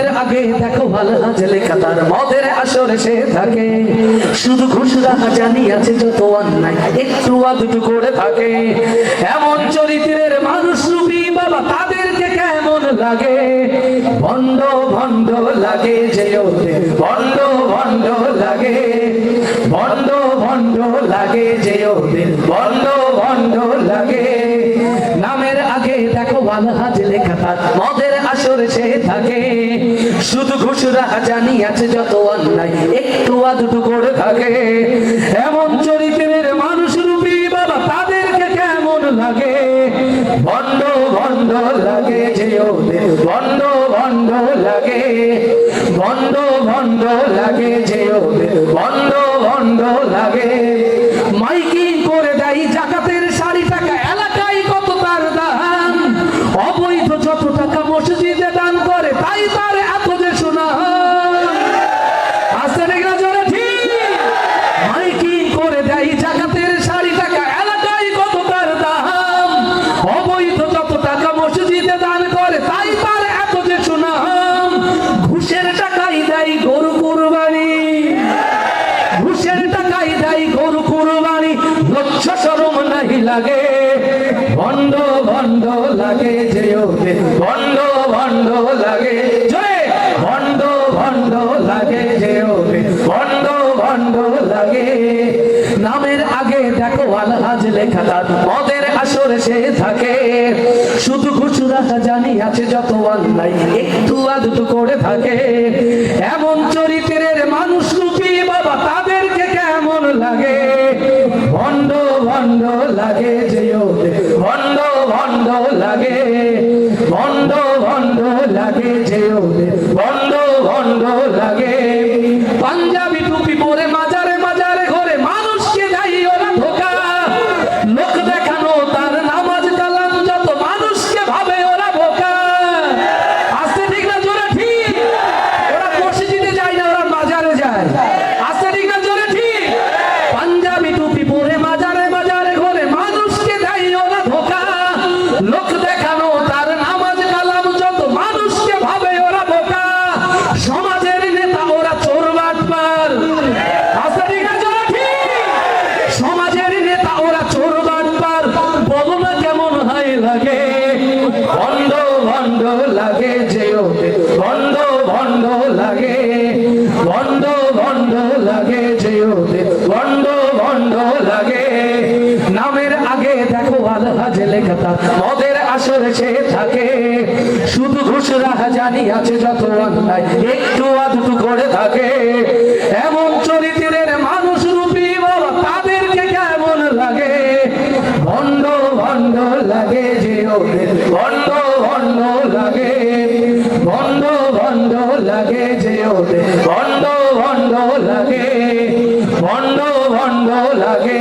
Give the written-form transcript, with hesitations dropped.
নামের আগে দেখো ভালো আছে লেখা তার মদের আসরে সে থাকে শুধু ঘুষরা জানি আছে যত অন্যায় একটু আধটু করে থাকে এমন চরিত্রের মানুষ রূপী বাবা তাদেরকে কেমন লাগে ভণ্ড ভণ্ড লাগে যে ওদের ভণ্ড ভণ্ড লাগে ভণ্ড ভণ্ড লাগে যে ওদের ভণ্ড ভণ্ড লাগে নামের আগে দেখো ভালো হাজে লেখা তার মদের আসরে সে থাকে শুধু ঘুষরা জানি আছে যত অন্যায় একটু আধটু করে থাকে এমন চরিত্রের মানুষ রূপী বাবা তাদেরকে কেমন লাগে ভণ্ড ভণ্ড লাগে যে ওদের ভণ্ড ভণ্ড লাগে ভণ্ড ভণ্ড লাগে যে ওদের ভণ্ড ভণ্ড লাগে মাইকিং করে দেয় জাকাতের 60 টাকা এলাকায় কত তার দাম অবৈধ যত টাকা মসজিদে দান করে তাই তার এত যে শোনা আসতে না জোরে ঠিক মাইকিং করে দেয় জাকাতের 60 টাকা এলাকায় কত তার দাম অবৈধ যত টাকা মসজিদে দান করে তাই তার এত যে শোনা ঘুষের টাকাই দেয় গরু কুরবানি ঘুষের টাকাই দেয় গরু কুরবানি লজ্জা শরম নাই লাগে ভণ্ড ভণ্ড লাগে যে ওদের ভণ্ড ভণ্ড লাগে জোরে ভণ্ড ভণ্ড লাগে যে ওদের ভণ্ড ভণ্ড লাগে নামের আগে দেখো আলহাজ লেখা তার মদের আসরে সে থাকে শুধু ঘুষরা জানি আছে যত অন্যায় একটু আধটু করে থাকে এমন চরিত্রের মানুষ রূপী বাবা তাদেরকে কেমন লাগে ভণ্ড ভণ্ড লাগে যে ওদের ভণ্ড ভণ্ড লাগে ভণ্ড ভণ্ড লাগে যে ওদের ভণ্ড ভণ্ড লাগে পাঞ্জাবি টুপি পরে মাজারে মাজারে ঘরে মানুষকে দেয় ওরা ধোকা লোক দেখানো তার নামাজ কালাম যত মানুষকে ভাবে ওরা বোকা আসতে ঠিক না জোরে ঠিক ওরা মসজিদে যায় না ওরা মাজারে যায় আসতে ঠিক না জোরে ঠিক পাঞ্জাবি টুপি পরে মাজারে মাজারে ঘরে মানুষকে দেয় ওরা ধোকা লোক দেখানো তার নামাজ কালাম যত মানুষকে ভাবে ওরা বোকা সমাজের নেতা ওরা চোর বাটপার আসতে ঠিক না জোরে ঠিক সমাজের নেতা ওরা চোর বাটপার বলো না কেমন হয় লাগে ভণ্ড ভণ্ড লাগে যে ওদের ভণ্ড ভণ্ড লাগে ভণ্ড ভণ্ড লাগে যে ওদের ভণ্ড ভণ্ড লাগে নামের আগে দেখো আলহাজে লেখা তার মদের আসরে সে থাকে শুধু ঘুষরা জানি আছে যত অন্যায় একটু আধটু করে থাকে এমন চরিত্রের মানুষ রূপী বাবা তাদেরকে কেমন লাগে ভণ্ড ভণ্ড লাগে যে ওদের ভণ্ড ভণ্ড লাগে ভণ্ড ভণ্ড লাগে যে ওদের ভণ্ড ভণ্ড লাগে ভণ্ড ভণ্ড লাগে